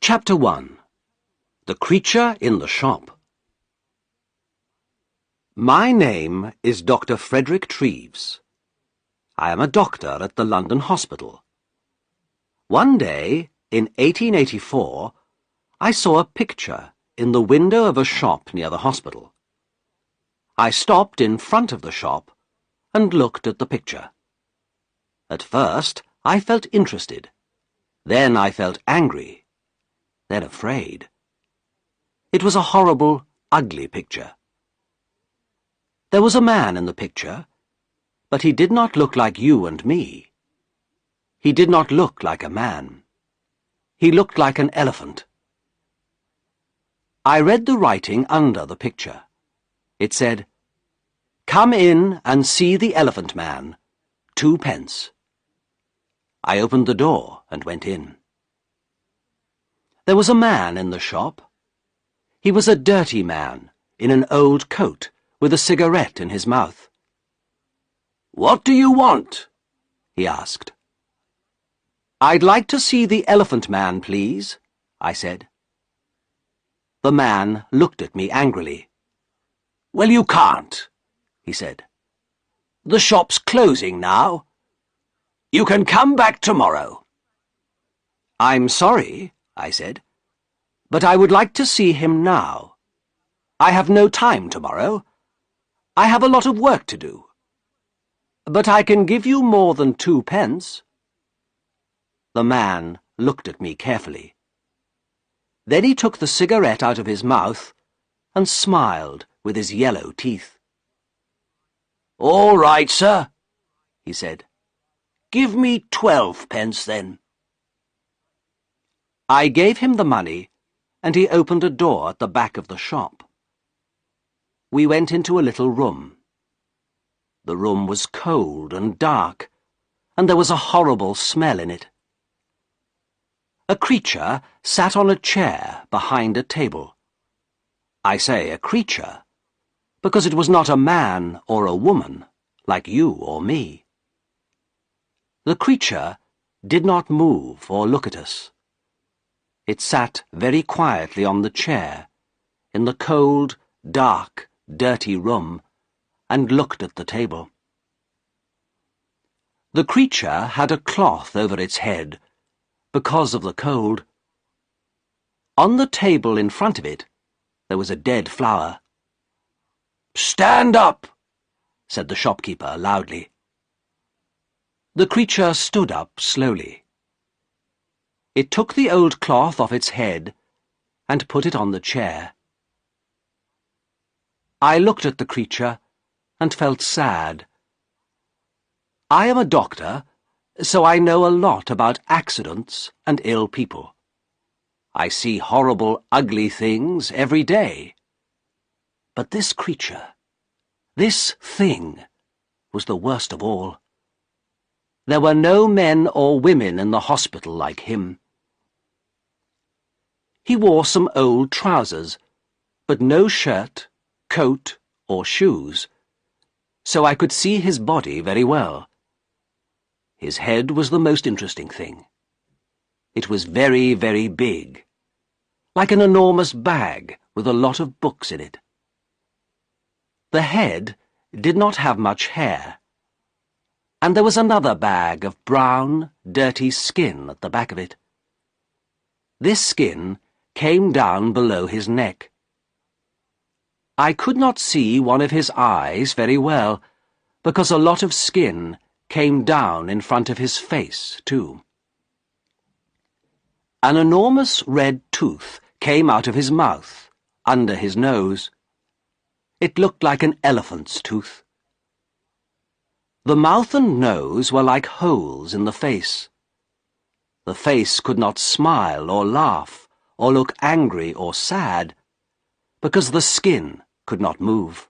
Chapter 1. The Creature in the Shop. My name is Dr. Frederick Treves. I am a doctor at the London Hospital. One day, in 1884, I saw a picture in the window of a shop near the hospital. I stopped in front of the shop and looked at the picture. At first, I felt interested. Then I felt angry. Then afraid. It was a horrible, ugly picture. There was a man in the picture, but he did not look like you and me. He did not look like a man. He looked like an elephant. I read the writing under the picture. It said, "Come in and see the Elephant Man, 2 pence." I opened the door and went in. There was a man in the shop. He was a dirty man in an old coat with a cigarette in his mouth. "What do you want?" he asked. "I'd like to see the Elephant Man, please," I said. The man looked at me angrily. "Well, you can't," he said. "The shop's closing now. You can come back tomorrow." "I'm sorry," I said, "but I would like to see him now. I have no time tomorrow. I have a lot of work to do. But I can give you more than 2 pence. The man looked at me carefully. Then he took the cigarette out of his mouth and smiled with his yellow teeth. "All right, sir," he said. "Give me 12 pence, then." I gave him the money, and he opened a door at the back of the shop. We went into a little room. The room was cold and dark, and there was a horrible smell in it. A creature sat on a chair behind a table. I say a creature, because it was not a man or a woman, like you or me. The creature did not move or look at us. It sat very quietly on the chair, in the cold, dark, dirty room, and looked at the table. The creature had a cloth over its head, because of the cold. On the table in front of it, there was a dead flower. "Stand up," said the shopkeeper loudly. The creature stood up slowly. It took the old cloth off its head and put it on the chair. I looked at the creature and felt sad. I am a doctor, so I know a lot about accidents and ill people. I see horrible, ugly things every day. But this creature, this thing, was the worst of all. There were no men or women in the hospital like him. He wore some old trousers, but no shirt, coat, or shoes, so I could see his body very well. His head was the most interesting thing. It was very, very big, like an enormous bag with a lot of books in it. The head did not have much hair, and there was another bag of brown, dirty skin at the back of it. This skin came down below his neck. I could not see one of his eyes very well, because a lot of skin came down in front of his face, too. An enormous red tooth came out of his mouth, under his nose. It looked like an elephant's tooth. The mouth and nose were like holes in the face. The face could not smile or laugh or look angry or sad, because the skin could not move.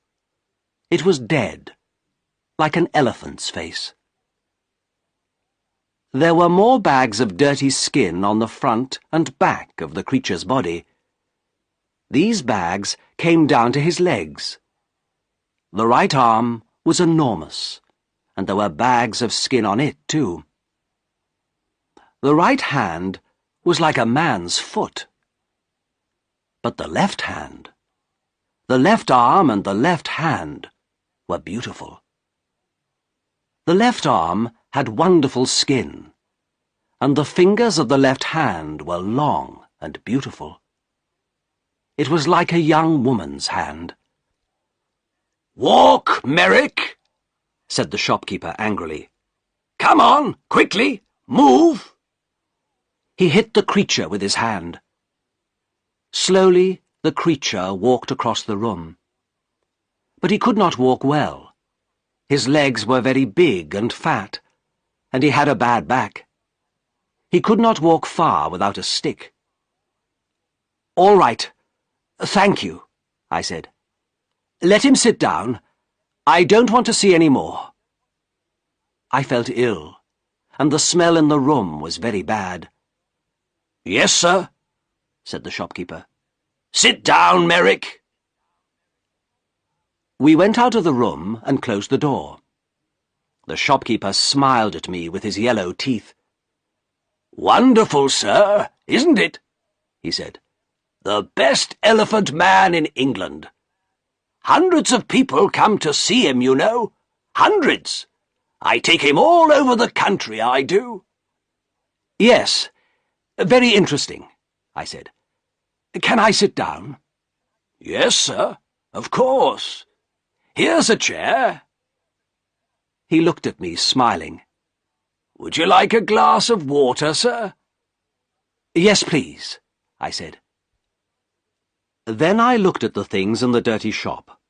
It was dead, like an elephant's face. There were more bags of dirty skin on the front and back of the creature's body. These bags came down to his legs. The right arm was enormous, and there were bags of skin on it, too. The right hand was like a man's foot. But the left hand, the left arm and the left hand were beautiful. The left arm had wonderful skin, and the fingers of the left hand were long and beautiful. It was like a young woman's hand. "Walk, Merrick," said the shopkeeper angrily. "Come on, quickly, move." He hit the creature with his hand. Slowly, the creature walked across the room. But he could not walk well. His legs were very big and fat, and he had a bad back. He could not walk far without a stick. "All right, thank you," I said. "Let him sit down. I don't want to see any more." I felt ill, and the smell in the room was very bad. "Yes, sir," said the shopkeeper. "Sit down, Merrick." We went out of the room and closed the door. The shopkeeper smiled at me with his yellow teeth. "Wonderful, sir, isn't it?" he said. "The best elephant man in England. Hundreds of people come to see him, you know. Hundreds. I take him all over the country, I do." "Yes, very interesting," I said. "Can I sit down?" "Yes, sir, of course. Here's a chair." He looked at me, smiling. "Would you like a glass of water, sir?" "Yes, please," I said. Then I looked at the things in the dirty shop.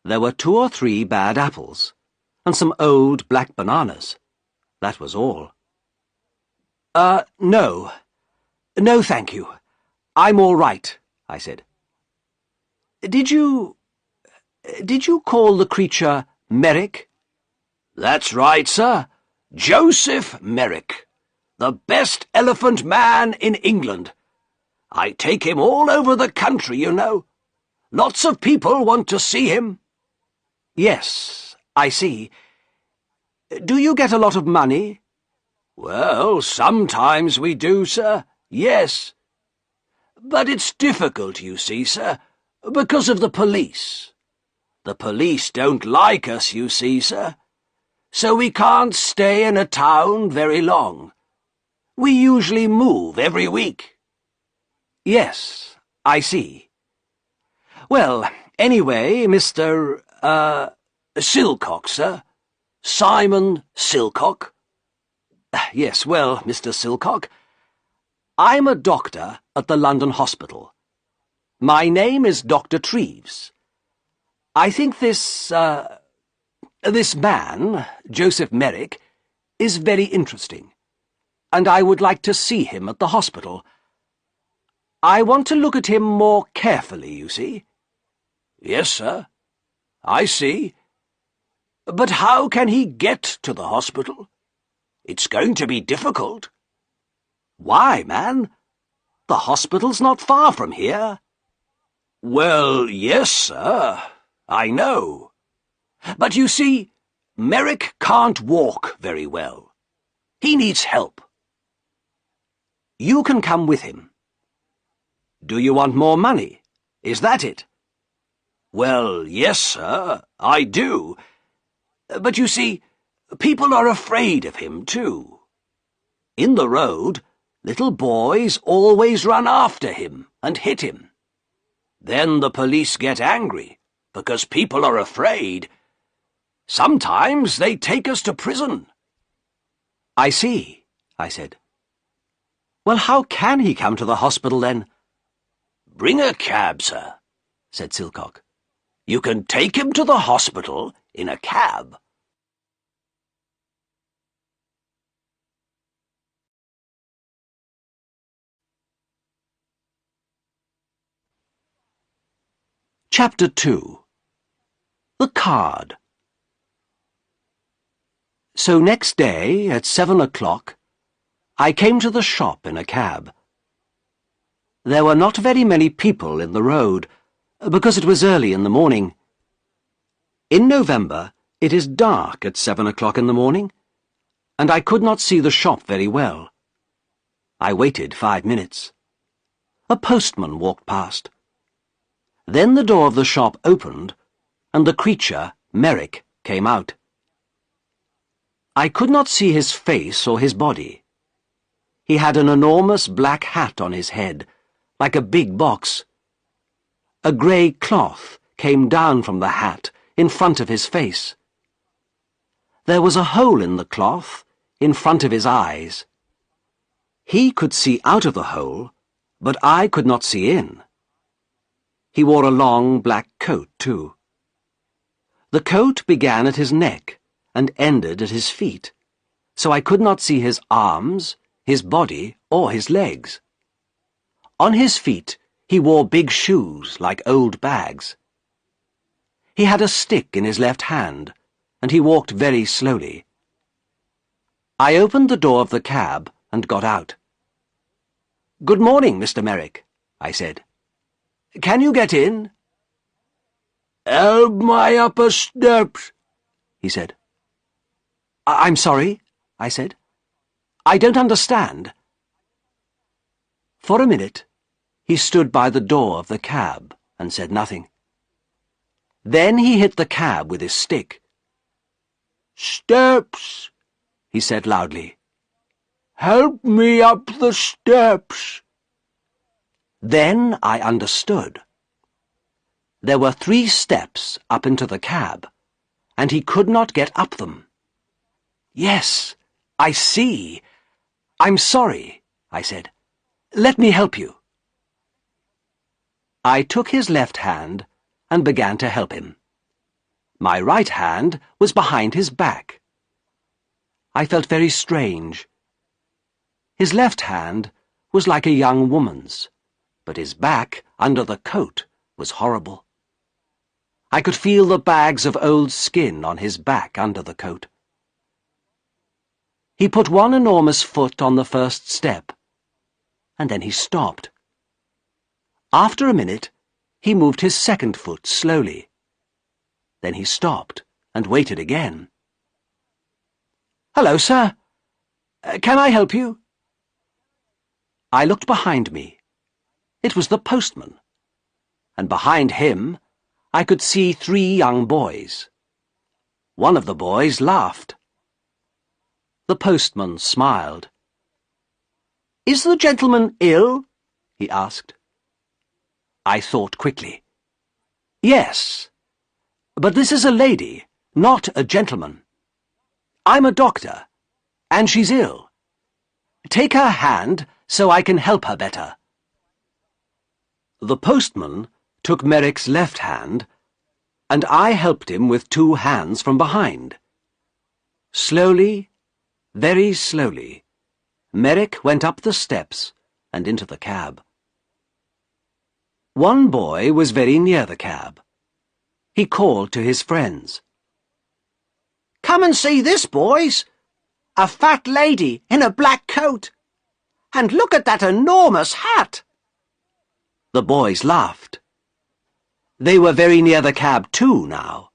There were 2 or 3 bad apples, and some old black bananas. That was all. No. No, thank you. I'm all right," I said. Did you call the creature Merrick?" "That's right, sir. Joseph Merrick. The best elephant man in England. I take him all over the country, you know. Lots of people want to see him." "Yes, I see. Do you get a lot of money?" "Well, sometimes we do, sir, yes. But it's difficult, you see, sir, because of the police. The police don't like us, you see, sir. So we can't stay in a town very long. We usually move every week." "Yes, I see. Well, anyway, Mr. Silcock, sir. Simon Silcock." "Yes, well, Mr. Silcock, I'm a doctor at the London Hospital. My name is Dr. Treves. I think this man, Joseph Merrick, is very interesting, and I would like to see him at the hospital. I want to look at him more carefully, you see." "Yes, sir. I see. But how can he get to the hospital? It's going to be difficult." "Why, man? The hospital's not far from here." "Well, yes, sir. I know. But you see, Merrick can't walk very well. He needs help." "You can come with him. Do you want more money? Is that it?" "Well, yes, sir, I do. But you see, people are afraid of him, too. In the road, little boys always run after him and hit him. Then the police get angry, because people are afraid. Sometimes they take us to prison." "I see," I said. "Well, how can he come to the hospital, then?" "Bring a cab, sir," said Silcock. "You can take him to the hospital in a cab." Chapter 2. The Card. So next day, at 7 o'clock, I came to the shop in a cab. There were not very many people in the road, because it was early in the morning. In November, it is dark at 7 o'clock in the morning, and I could not see the shop very well. I waited 5 minutes. A postman walked past. Then the door of the shop opened, and the creature, Merrick, came out. I could not see his face or his body. He had an enormous black hat on his head, like a big box. A grey cloth came down from the hat in front of his face. There was a hole in the cloth in front of his eyes. He could see out of the hole, but I could not see in. He wore a long black coat, too. The coat began at his neck and ended at his feet, so I could not see his arms, his body, or his legs. On his feet he wore big shoes like old bags. He had a stick in his left hand, and he walked very slowly. I opened the door of the cab and got out. "Good morning, Mr. Merrick," I said. "Can you get in?" "Help my upper steps," he said. "I'm sorry," I said. "I don't understand." For a minute, he stood by the door of the cab and said nothing. Then he hit the cab with his stick. "Steps," he said loudly. "Help me up the steps." Then I understood. There were 3 steps up into the cab, and he could not get up them. "Yes, I see. I'm sorry," I said. "Let me help you." I took his left hand and began to help him. My right hand was behind his back. I felt very strange. His left hand was like a young woman's, but his back, under the coat, was horrible. I could feel the bags of old skin on his back under the coat. He put one enormous foot on the first step, and then he stopped. After a minute, he moved his second foot slowly. Then he stopped and waited again. "Hello, sir. Can I help you?" I looked behind me. It was the postman, and behind him I could see 3 young boys. One of the boys laughed. The postman smiled. "Is the gentleman ill?" he asked. I thought quickly. "Yes, but this is a lady, not a gentleman. I'm a doctor, and she's ill. Take her hand so I can help her better." The postman took Merrick's left hand, and I helped him with 2 hands from behind. Slowly, very slowly, Merrick went up the steps and into the cab. One boy was very near the cab. He called to his friends. "Come and see this, boys! A fat lady in a black coat! And look at that enormous hat!" The boys laughed. They were very near the cab too now.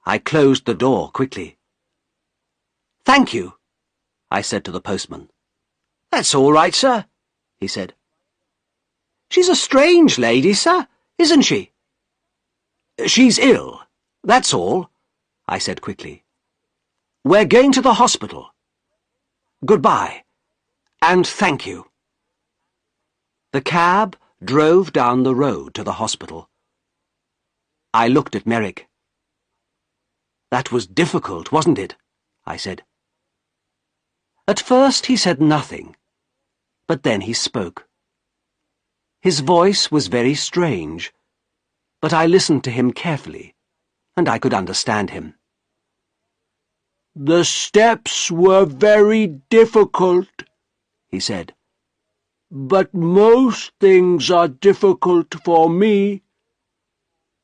I closed the door quickly. "Thank you," I said to the postman. "That's all right, sir," he said. "She's a strange lady, sir, isn't she?" "She's ill, that's all," I said quickly. "We're going to the hospital. Goodbye, and thank you." The cab drove down the road to the hospital. I looked at Merrick. "That was difficult, wasn't it?" I said. At first he said nothing, but then he spoke. His voice was very strange, but I listened to him carefully, and I could understand him. "The steps were very difficult," he said. "But most things are difficult for me."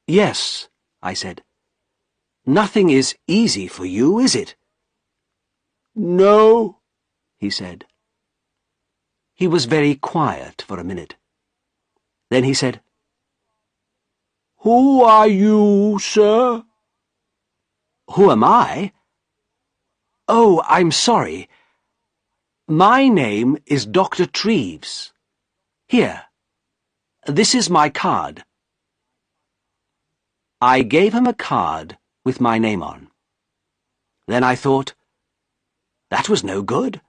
"Yes," I said. "Nothing is easy for you, is it?" "No," he said. He was very quiet for a minute. Then he said, "Who are you, sir?" "Who am I? Oh, I'm sorry. My name is Dr. Treves. Here, this is my card. I gave him a card with my name on. Then I thought, that was no good.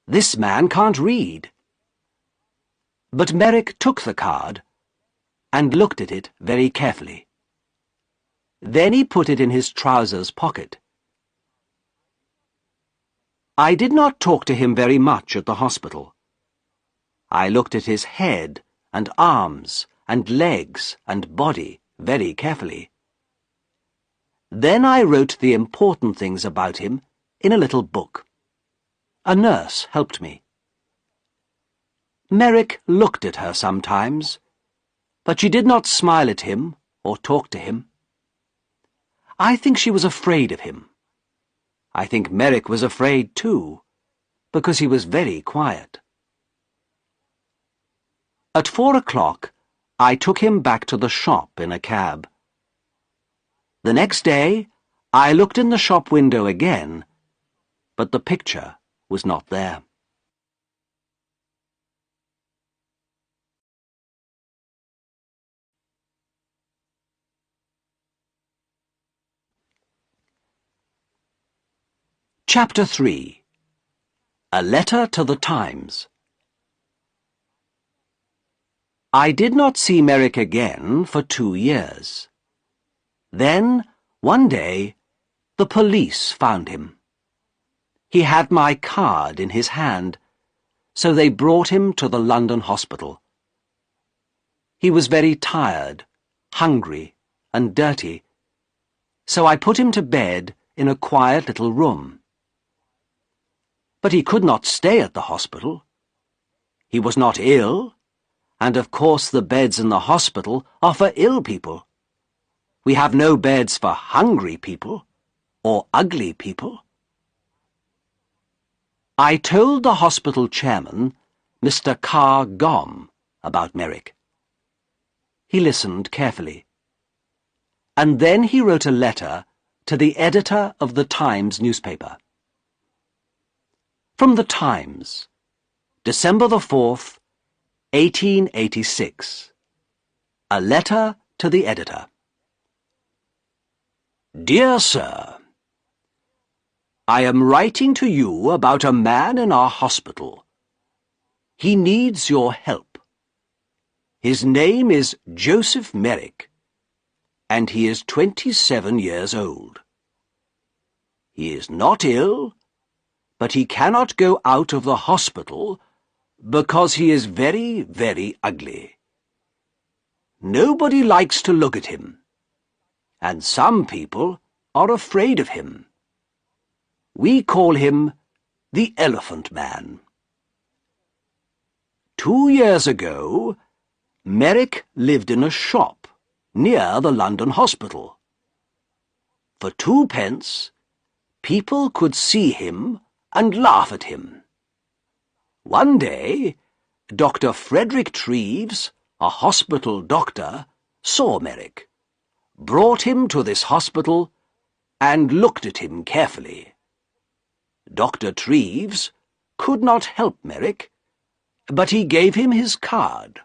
This man can't read. But Merrick took the card and looked at it very carefully. Then he put it in his trousers pocket. I did not talk to him very much at the hospital. I looked at his head and arms and legs and body very carefully. Then I wrote the important things about him in a little book. A nurse helped me. Merrick looked at her sometimes, but she did not smile at him or talk to him. I think she was afraid of him. I think Merrick was afraid too, because he was very quiet. At 4 o'clock, I took him back to the shop in a cab. The next day, I looked in the shop window again, but the picture was not there. Chapter 3. A Letter to the Times. I did not see Merrick again for 2 years. Then, one day, the police found him. He had my card in his hand, so they brought him to the London hospital. He was very tired, hungry, and dirty, so I put him to bed in a quiet little room. But he could not stay at the hospital. He was not ill, and of course the beds in the hospital are for ill people. We have no beds for hungry people or ugly people. I told the hospital chairman, Mr. Carr Gomm, about Merrick. He listened carefully. And then he wrote a letter to the editor of the Times newspaper. From the Times, December the 4th, 1886. A letter to the editor. Dear Sir, I am writing to you about a man in our hospital. He needs your help. His name is Joseph Merrick, and he is 27 years old. He is not ill, but he cannot go out of the hospital because he is very, very ugly. Nobody likes to look at him, and some people are afraid of him. We call him the Elephant Man. 2 years ago, Merrick lived in a shop near the London hospital. For 2 pence, people could see him and laugh at him. One day, Dr. Frederick Treves, a hospital doctor, saw Merrick, brought him to this hospital, and looked at him carefully. Dr. Treves could not help Merrick, but he gave him his card.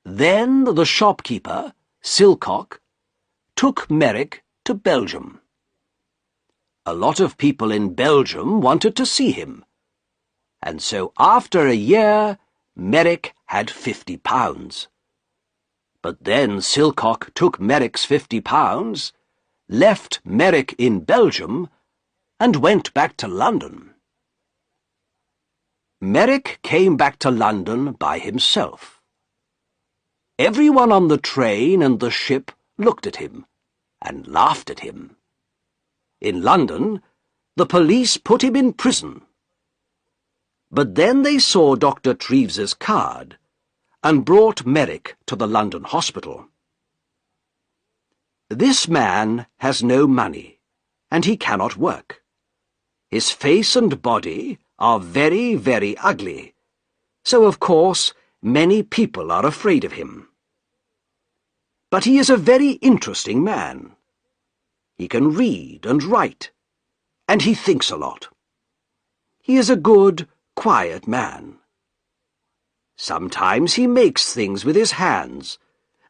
Then the shopkeeper, Silcock, took Merrick to Belgium. A lot of people in Belgium wanted to see him, and so after a year, Merrick had £50. But then Silcock took Merrick's £50, left Merrick in Belgium, and went back to London. Merrick came back to London by himself. Everyone on the train and the ship looked at him and laughed at him. In London, the police put him in prison. But then they saw Dr. Treves's card and brought Merrick to the London hospital. This man has no money, and he cannot work. His face and body are very, very ugly, so of course many people are afraid of him. But he is a very interesting man. He can read and write, and he thinks a lot. He is a good, quiet man. Sometimes he makes things with his hands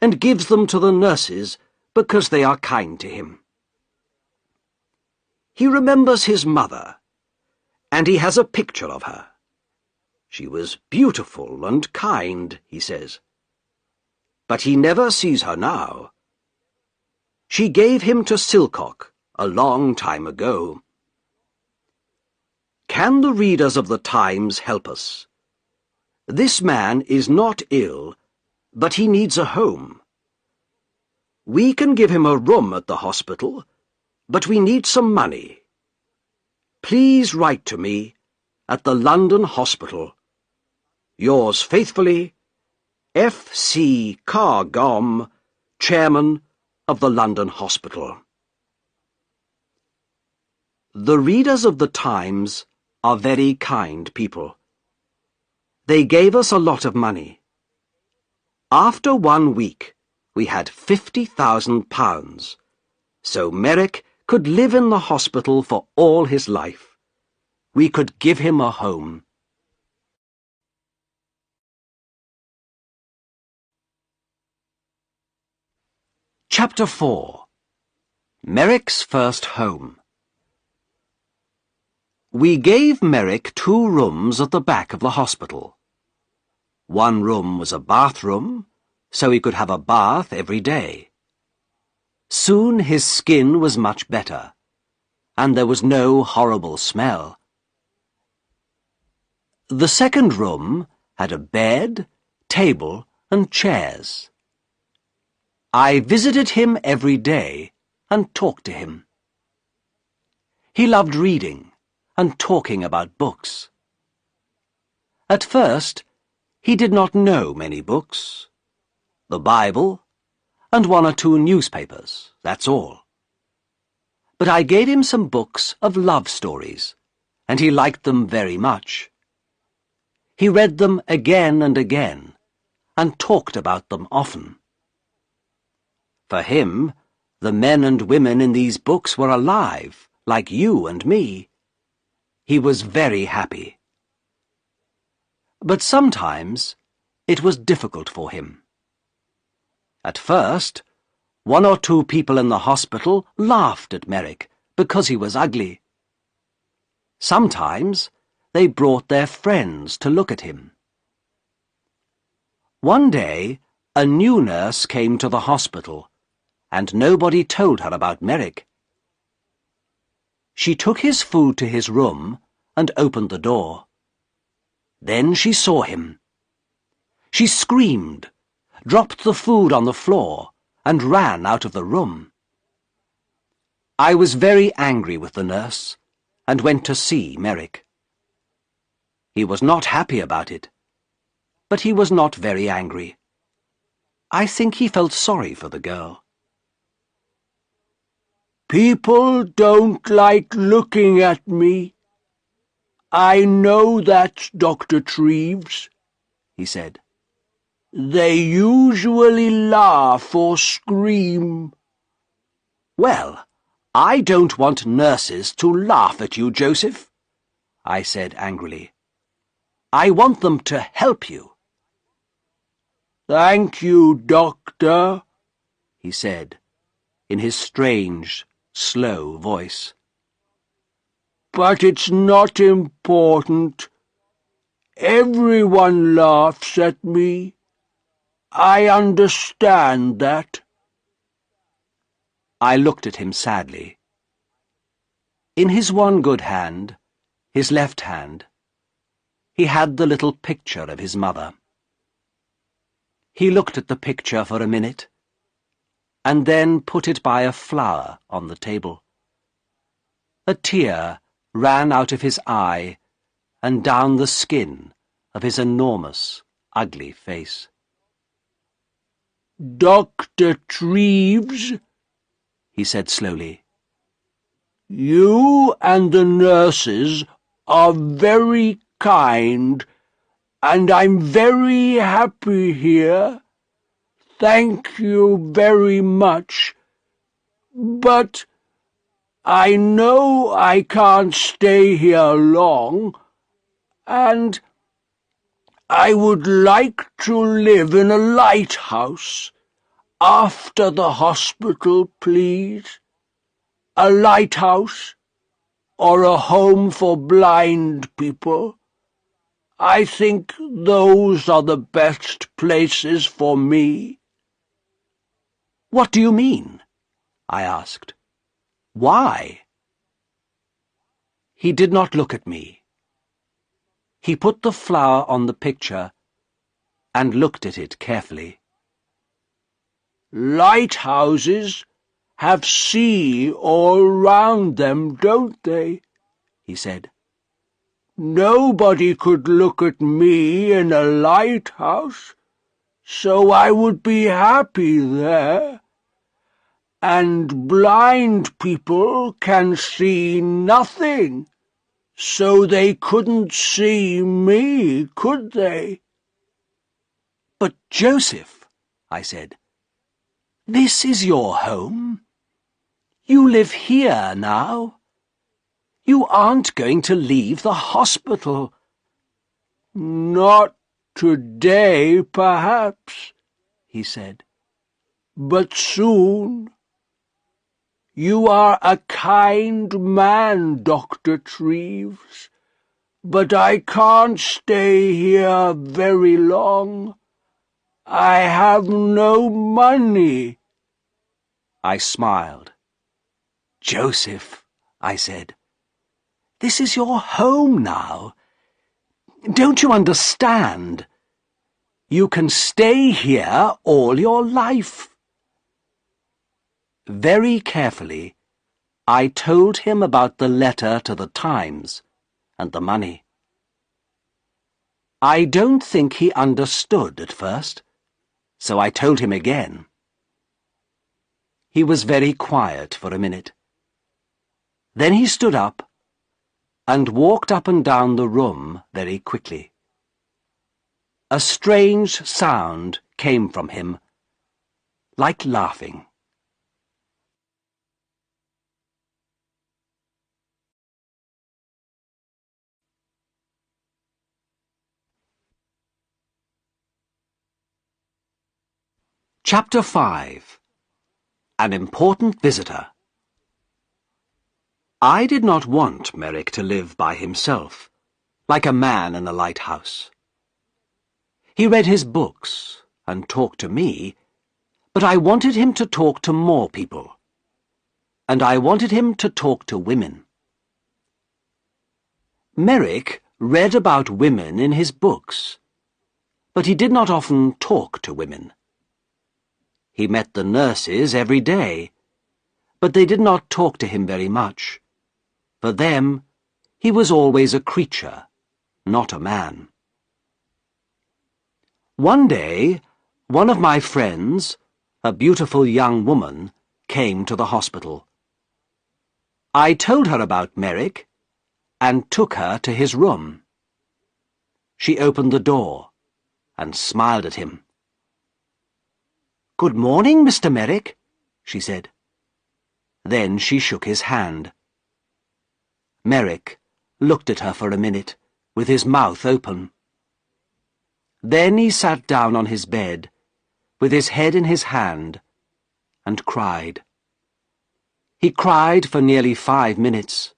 and gives them to the nurses because they are kind to him. He remembers his mother, and he has a picture of her. She was beautiful and kind, he says. But he never sees her now. She gave him to Silcock a long time ago. Can the readers of the Times help us? This man is not ill, but he needs a home. We can give him a room at the hospital, but we need some money. Please write to me at the London Hospital. Yours faithfully, F. C. Carr-Gomm, Chairman of the London Hospital. The readers of the Times are very kind people. They gave us a lot of money. After 1 week, we had £50,000, so Merrick could live in the hospital for all his life. We could give him a home. Chapter 4. Merrick's First Home. We gave Merrick 2 rooms at the back of the hospital. One room was a bathroom, so he could have a bath every day. Soon his skin was much better, and there was no horrible smell. The second room had a bed, table, and chairs. I visited him every day and talked to him. He loved reading and talking about books. At first, he did not know many books. The Bible and 1 or 2 newspapers, that's all. But I gave him some books of love stories, and he liked them very much. He read them again and again, and talked about them often. For him, the men and women in these books were alive, like you and me. He was very happy. But sometimes it was difficult for him. At first, 1 or 2 people in the hospital laughed at Merrick because he was ugly. Sometimes they brought their friends to look at him. One day, a new nurse came to the hospital, and nobody told her about Merrick. She took his food to his room and opened the door. Then she saw him. She screamed, dropped the food on the floor, and ran out of the room. I was very angry with the nurse and went to see Merrick. He was not happy about it, but he was not very angry. I think he felt sorry for the girl. People don't like looking at me. I know that, Dr. Treves, he said. They usually laugh or scream. Well, I don't want nurses to laugh at you, Joseph, I said angrily. I want them to help you. Thank you, Doctor, he said, in his strange, slow voice. But it's not important. Everyone laughs at me. I understand that. I looked at him sadly. In his one good hand, his left hand, he had the little picture of his mother. He looked at the picture for a minute, and then put it by a flower on the table. A tear ran out of his eye and down the skin of his enormous, ugly face. Dr. Treves, he said slowly, you and the nurses are very kind, and I'm very happy here. Thank you very much. But I know I can't stay here long. And I would like to live in a lighthouse after the hospital, please. A lighthouse or a home for blind people. I think those are the best places for me." "What do you mean?" I asked. "Why?" He did not look at me. He put the flower on the picture and looked at it carefully. "Lighthouses have sea all round them, don't they?" he said. "Nobody could look at me in a lighthouse, so I would be happy there. And blind people can see nothing, so they couldn't see me, could they?" "But, Joseph," I said, "this is your home. You live here now. You aren't going to leave the hospital." "Not today, perhaps," he said, "but soon. You are a kind man, Dr. Treves, but I can't stay here very long. I have no money." I smiled. "Joseph," I said, "this is your home now. Don't you understand? You can stay here all your life." Very carefully, I told him about the letter to the Times and the money. I don't think he understood at first, so I told him again. He was very quiet for a minute. Then he stood up and walked up and down the room very quickly. A strange sound came from him, like laughing. Chapter 5. An Important Visitor. I did not want Merrick to live by himself, like a man in a lighthouse. He read his books and talked to me, but I wanted him to talk to more people, and I wanted him to talk to women. Merrick read about women in his books, but he did not often talk to women. He met the nurses every day, but they did not talk to him very much. For them, he was always a creature, not a man. One day, one of my friends, a beautiful young woman, came to the hospital. I told her about Merrick and took her to his room. She opened the door and smiled at him. "Good morning, Mr. Merrick," she said. Then she shook his hand. Merrick looked at her for a minute, with his mouth open. Then he sat down on his bed, with his head in his hand, and cried. He cried for nearly 5 minutes.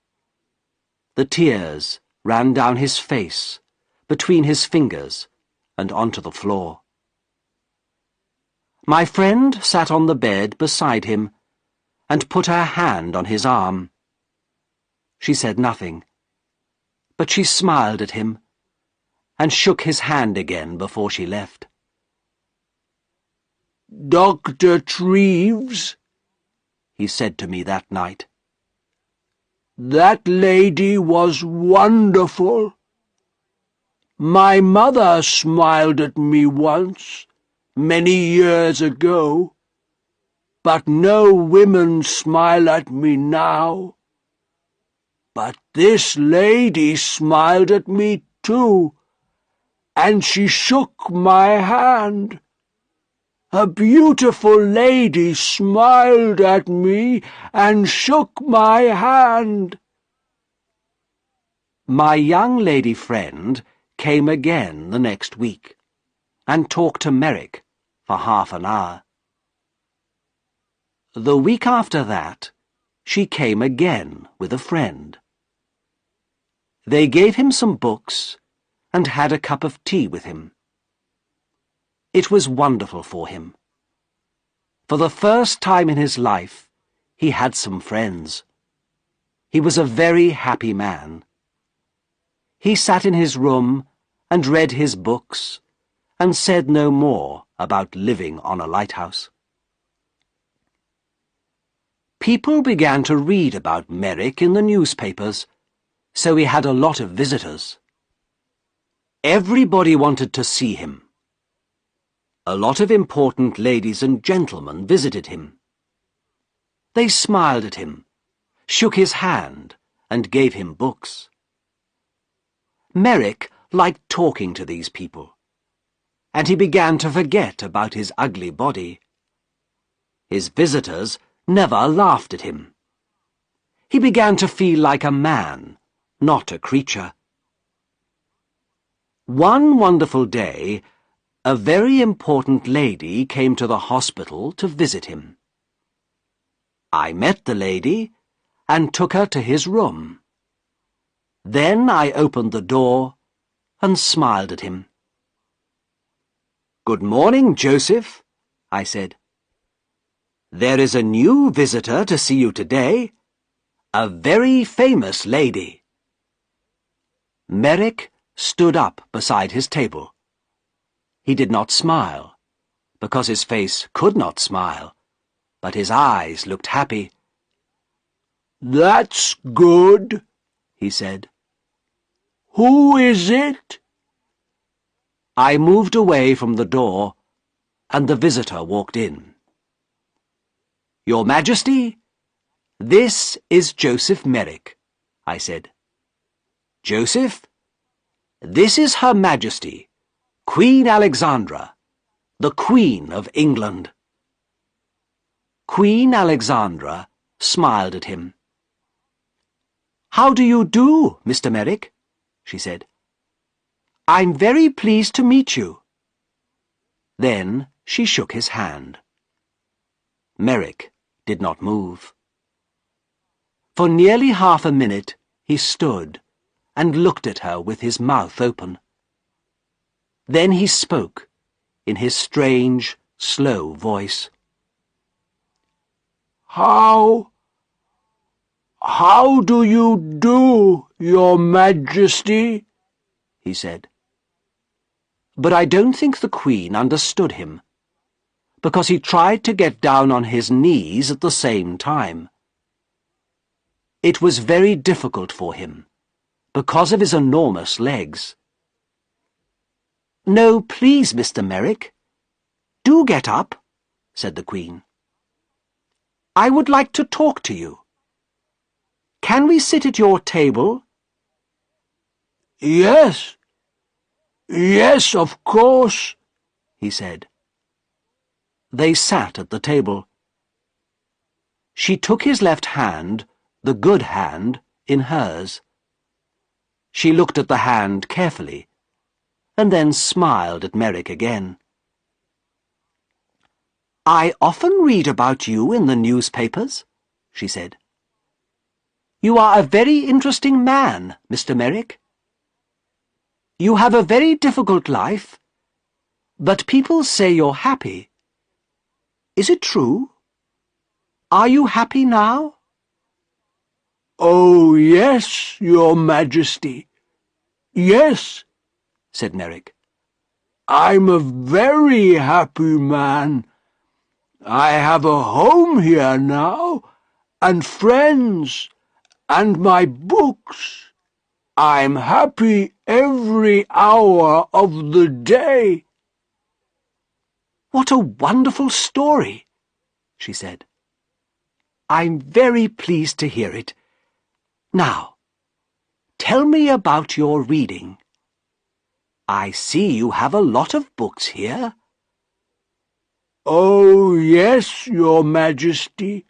The tears ran down his face, between his fingers, and onto the floor. My friend sat on the bed beside him and put her hand on his arm. She said nothing, but she smiled at him and shook his hand again before she left. "Dr. Treves," he said to me that night. "That lady was wonderful. My mother smiled at me once, many years ago, but no women smile at me now. But this lady smiled at me too, and she shook my hand. A beautiful lady smiled at me and shook my hand." My young lady friend came again the next week and talked to Merrick for half an hour. The week after that, she came again with a friend. They gave him some books and had a cup of tea with him. It was wonderful for him. For the first time in his life, he had some friends. He was a very happy man. He sat in his room and read his books and said no more about living on a lighthouse. People began to read about Merrick in the newspapers, so he had a lot of visitors. Everybody wanted to see him. A lot of important ladies and gentlemen visited him. They smiled at him, shook his hand, and gave him books. Merrick liked talking to these people, and he began to forget about his ugly body. His visitors never laughed at him. He began to feel like a man, not a creature. One wonderful day, a very important lady came to the hospital to visit him. I met the lady and took her to his room. Then I opened the door and smiled at him. "Good morning, Joseph," I said. "There is a new visitor to see you today, a very famous lady." Merrick stood up beside his table. He did not smile, because his face could not smile, but his eyes looked happy. "That's good," he said. "Who is it?" I moved away from the door, and the visitor walked in. "Your Majesty, this is Joseph Merrick," I said. "Joseph, this is Her Majesty, Queen Alexandra, the Queen of England." Queen Alexandra smiled at him. "How do you do, Mr. Merrick?" she said. "I'm very pleased to meet you." Then she shook his hand. Merrick did not move. For nearly half a minute he stood and looked at her with his mouth open. Then he spoke in his strange, slow voice. How do you do, Your Majesty?" he said. But I don't think the Queen understood him, because he tried to get down on his knees at the same time. It was very difficult for him, because of his enormous legs. "No, please, Mr. Merrick. Do get up," said the Queen. "I would like to talk to you. Can we sit at your table?" Yes, of course," he said. They sat at the table. She took his left hand, the good hand, in hers. She looked at the hand carefully, and then smiled at Merrick again. "I often read about you in the newspapers," she said. "You are a very interesting man, Mr. Merrick. You have a very difficult life, but people say you're happy. Is it true? Are you happy now?" "Oh, yes, Your Majesty. Yes," said Merrick. "I'm a very happy man. I have a home here now, and friends, and my books. I'm happy every hour of the day." "What a wonderful story," she said. "I'm very pleased to hear it. Now, tell me about your reading. I see you have a lot of books here." "Oh, yes, Your Majesty.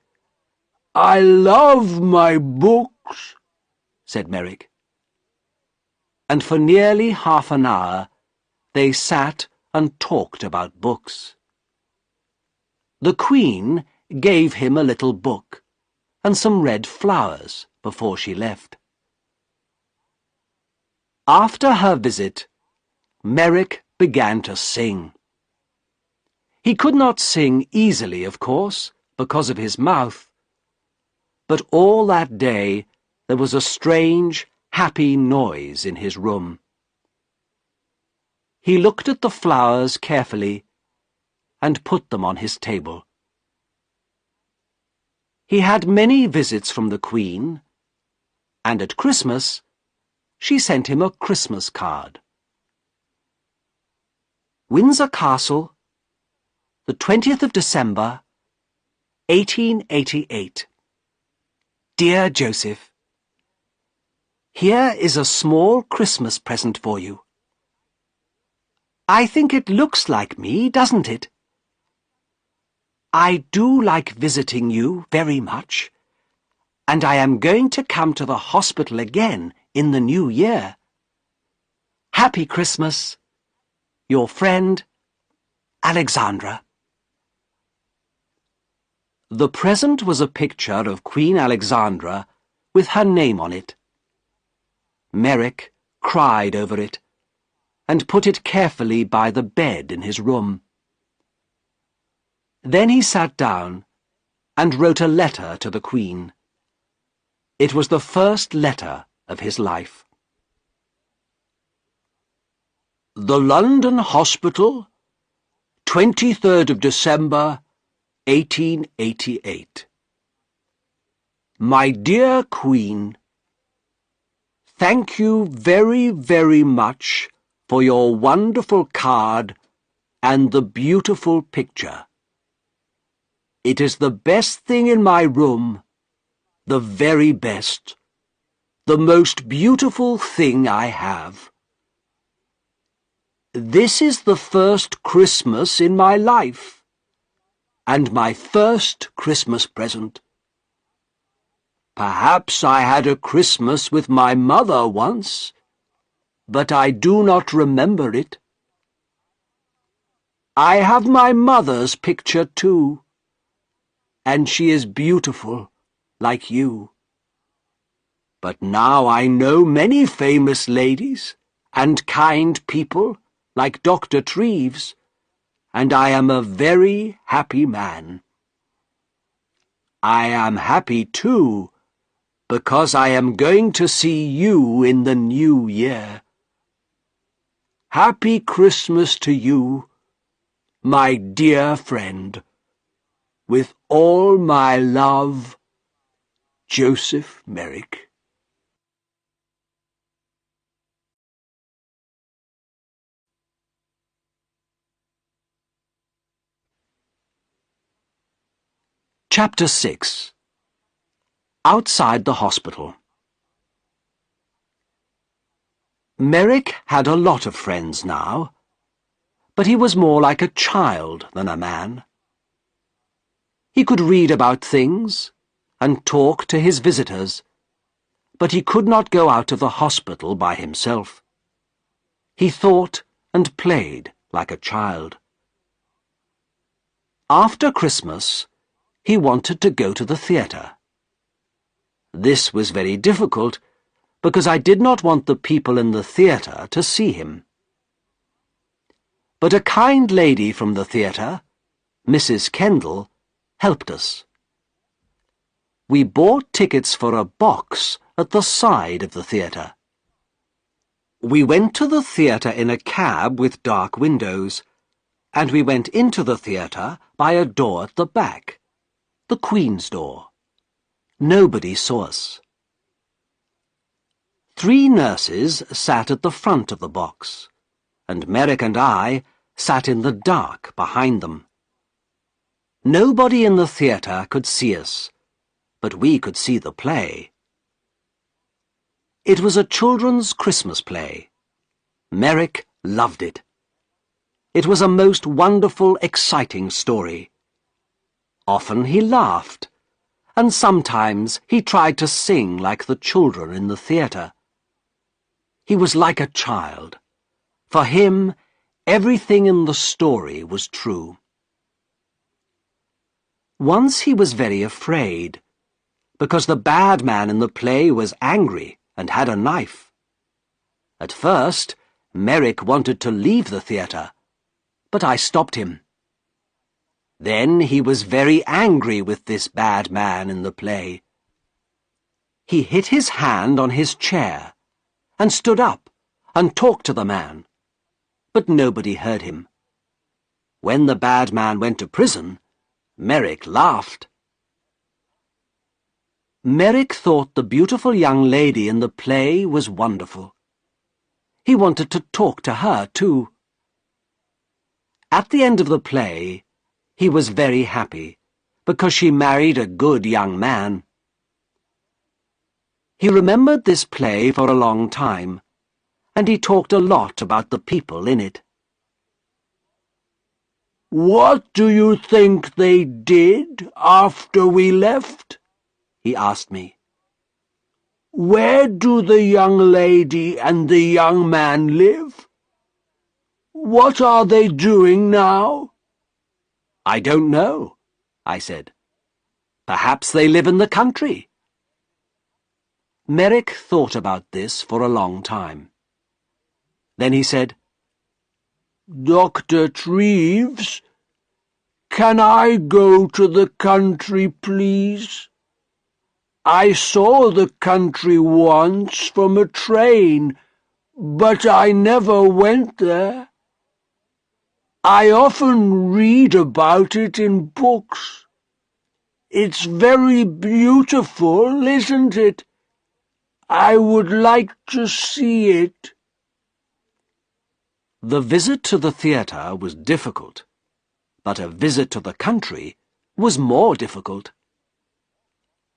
I love my books," said Merrick. and for nearly half an hour they sat and talked about books. The Queen gave him a little book and some red flowers before she left. After her visit, Merrick began to sing. He could not sing easily, of course, because of his mouth, but all that day there was a strange, happy noise in his room. He looked at the flowers carefully and put them on his table. He had many visits from the Queen, and at Christmas she sent him a Christmas card. Windsor Castle, the 20th of December, 1888. Dear Joseph, here is a small Christmas present for you. I think it looks like me, doesn't it? I do like visiting you very much, and I am going to come to the hospital again in the new year. Happy Christmas, your friend, Alexandra. The present was a picture of Queen Alexandra with her name on it. Merrick cried over it and put it carefully by the bed in his room. Then he sat down and wrote a letter to the Queen. It was the first letter of his life. The London Hospital, 23rd of December, 1888. My dear Queen, thank you very, very much for your wonderful card and the beautiful picture. It is the best thing in my room, the very best, the most beautiful thing I have. This is the first Christmas in my life, and my first Christmas present. Perhaps I had a Christmas with my mother once, but I do not remember it. I have my mother's picture too, and she is beautiful, like you. But now I know many famous ladies and kind people, like Dr. Treves, and I am a very happy man. I am happy, too, because I am going to see you in the new year. Happy Christmas to you, my dear friend. With all my love, Joseph Merrick. Chapter 6. Outside the hospital. Merrick had a lot of friends now, but he was more like a child than a man. He could read about things and talk to his visitors, but he could not go out of the hospital by himself. He thought and played like a child. After Christmas, he wanted to go to the theatre. This was very difficult, because I did not want the people in the theatre to see him. But a kind lady from the theatre, Mrs. Kendall, helped us. We bought tickets for a box at the side of the theatre. We went to the theatre in a cab with dark windows, and we went into the theatre by a door at the back, the Queen's door. Nobody saw us. 3 nurses sat at the front of the box, and Merrick and I sat in the dark behind them. Nobody in the theatre could see us, but we could see the play. It was a children's Christmas play. Merrick loved it. It was a most wonderful, exciting story. Often he laughed, and sometimes he tried to sing like the children in the theatre. He was like a child. For him, everything in the story was true. Once he was very afraid, because the bad man in the play was angry and had a knife. At first, Merrick wanted to leave the theatre, but I stopped him. Then he was very angry with this bad man in the play. He hit his hand on his chair and stood up and talked to the man, but nobody heard him. When the bad man went to prison, Merrick laughed. Merrick thought the beautiful young lady in the play was wonderful. He wanted to talk to her, too. At the end of the play, he was very happy, because she married a good young man. He remembered this play for a long time, and he talked a lot about the people in it. "What do you think they did after we left?" he asked me. "Where do the young lady and the young man live? What are they doing now?" "I don't know," I said. "Perhaps they live in the country." Merrick thought about this for a long time. Then he said, "Dr. Treves, can I go to the country, please? I saw the country once from a train, but I never went there. I often read about it in books. It's very beautiful, isn't it? I would like to see it." The visit to the theatre was difficult, but a visit to the country was more difficult.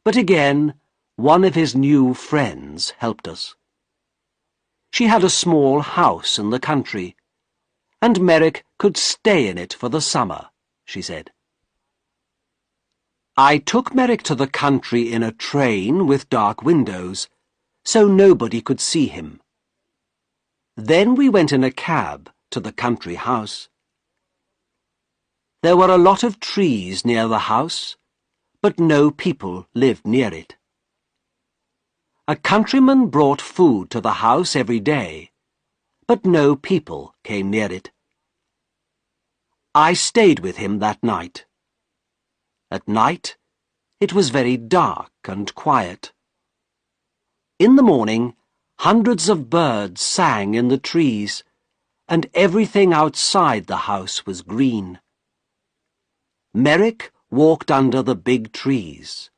But again, one of his new friends helped us. She had a small house in the country, and Merrick could stay in it for the summer, she said. I took Merrick to the country in a train with dark windows, so nobody could see him. Then we went in a cab to the country house. There were a lot of trees near the house, but no people lived near it. A countryman brought food to the house every day, but no people came near it. I stayed with him that night. At night, it was very dark and quiet. In the morning, hundreds of birds sang in the trees, and everything outside the house was green. Merrick walked under the big trees,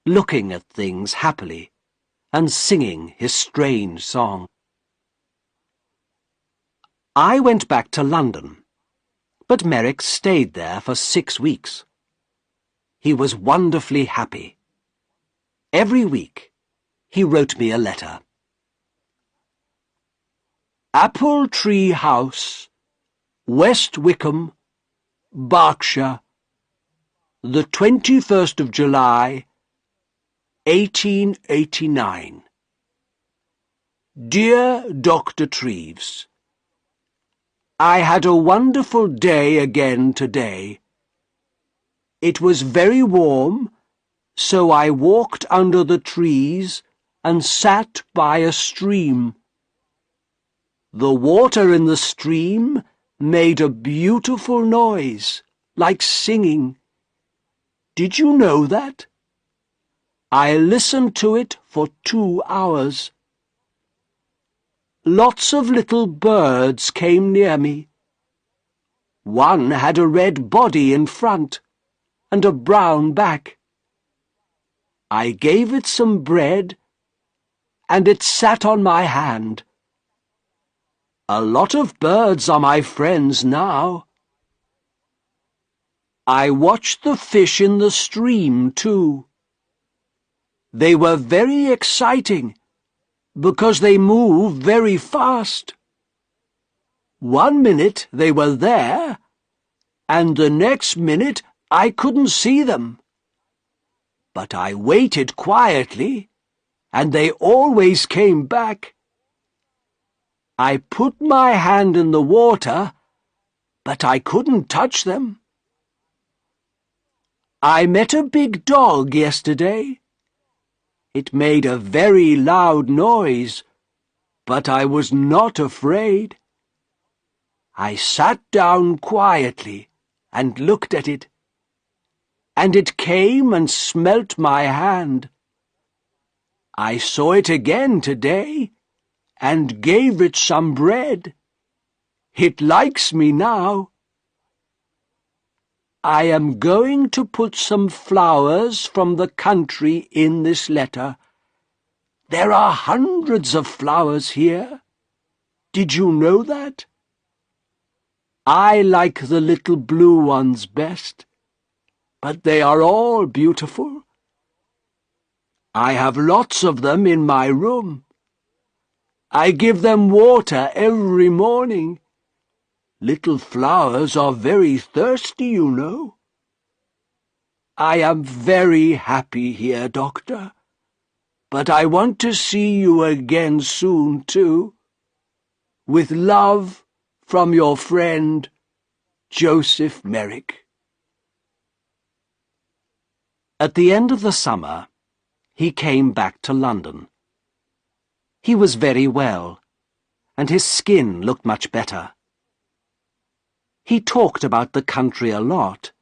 looking at things happily and singing his strange song. I went back to London, but Merrick stayed there for 6 weeks. He was wonderfully happy. Every week, he wrote me a letter. Apple Tree House, West Wickham, Berkshire, the 21st of July, 1889. Dear Dr. Treves, I had a wonderful day again today. It was very warm, so I walked under the trees and sat by a stream. The water in the stream made a beautiful noise, like singing. Did you know that? I listened to it for 2 hours. Lots of little birds came near me. One had a red body in front and a brown back. I gave it some bread, and it sat on my hand. A lot of birds are my friends now. I watched the fish in the stream, too. They were very exciting, because they move very fast. 1 minute they were there, and the next minute I couldn't see them. But I waited quietly, and they always came back. I put my hand in the water, but I couldn't touch them. I met a big dog yesterday. It made a very loud noise, but I was not afraid. I sat down quietly and looked at it, and it came and smelt my hand. I saw it again today, and gave it some bread. It likes me now. I am going to put some flowers from the country in this letter. There are hundreds of flowers here. Did you know that? I like the little blue ones best, but they are all beautiful. I have lots of them in my room. I give them water every morning. Little flowers are very thirsty, you know. I am very happy here, Doctor, but I want to see you again soon, too. With love from your friend, Joseph Merrick. At the end of the summer, he came back to London. He was very well, and his skin looked much better. He talked about the country a lot,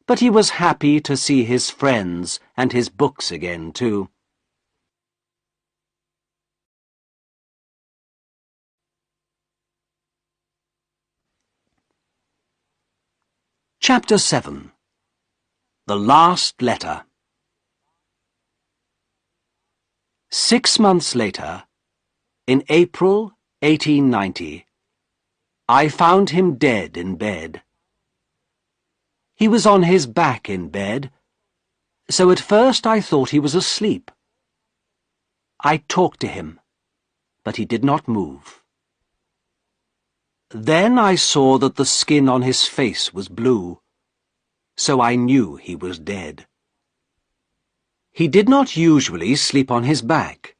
but he was happy to see his friends and his books again, too. Chapter 7. The Last Letter. 6 months later, in April 1890, I found him dead in bed. He was on his back in bed, so at first I thought he was asleep. I talked to him, but he did not move. Then I saw that the skin on his face was blue, so I knew he was dead. He did not usually sleep on his back.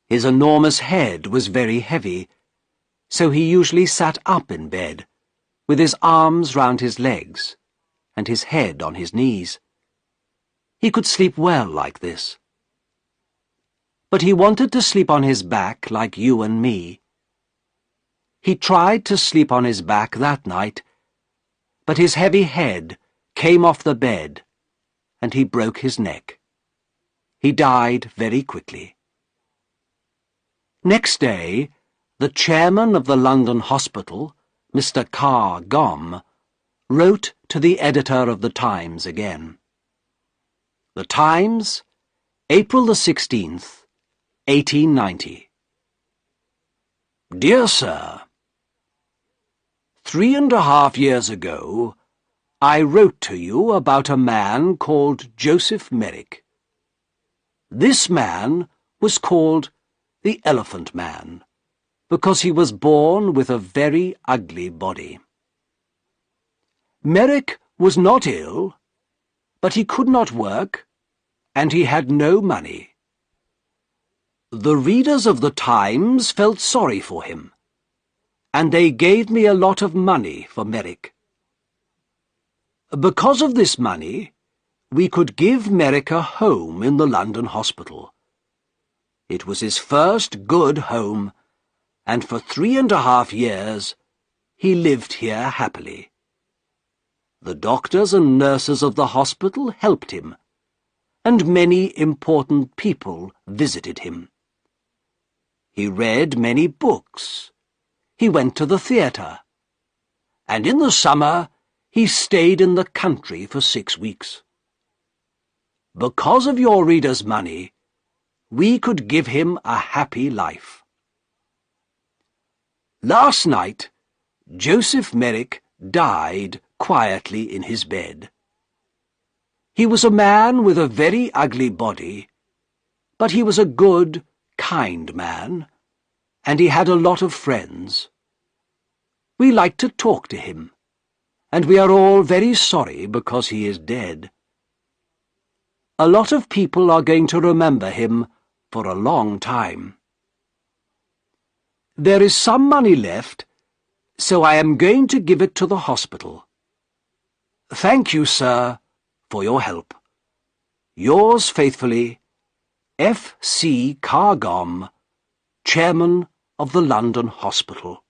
His enormous head was very heavy, so he usually sat up in bed, with his arms round his legs, and his head on his knees. He could sleep well like this. But he wanted to sleep on his back like you and me. He tried to sleep on his back that night, but his heavy head came off the bed, and he broke his neck. He died very quickly. Next day, the chairman of the London hospital, Mr. Carr Gomm, wrote to the editor of the Times again. The Times, April the 16th, 1890. Dear Sir, 3.5 years ago, I wrote to you about a man called Joseph Merrick. This man was called the Elephant Man, because he was born with a very ugly body. Merrick was not ill, but he could not work, and he had no money. The readers of the Times felt sorry for him, and they gave me a lot of money for Merrick. Because of this money, we could give Merrick a home in the London hospital. It was his first good home, and for 3.5 years he lived here happily. The doctors and nurses of the hospital helped him, and many important people visited him. He read many books. He went to the theatre, and in the summer he stayed in the country for 6 weeks. Because of your readers' money, we could give him a happy life. Last night, Joseph Merrick died quietly in his bed. He was a man with a very ugly body, but he was a good, kind man, and he had a lot of friends. We like to talk to him, and we are all very sorry because he is dead. A lot of people are going to remember him for a long time. There is some money left, so I am going to give it to the hospital. Thank you, sir, for your help. Yours faithfully, F. C. Cargom, Chairman of the London Hospital.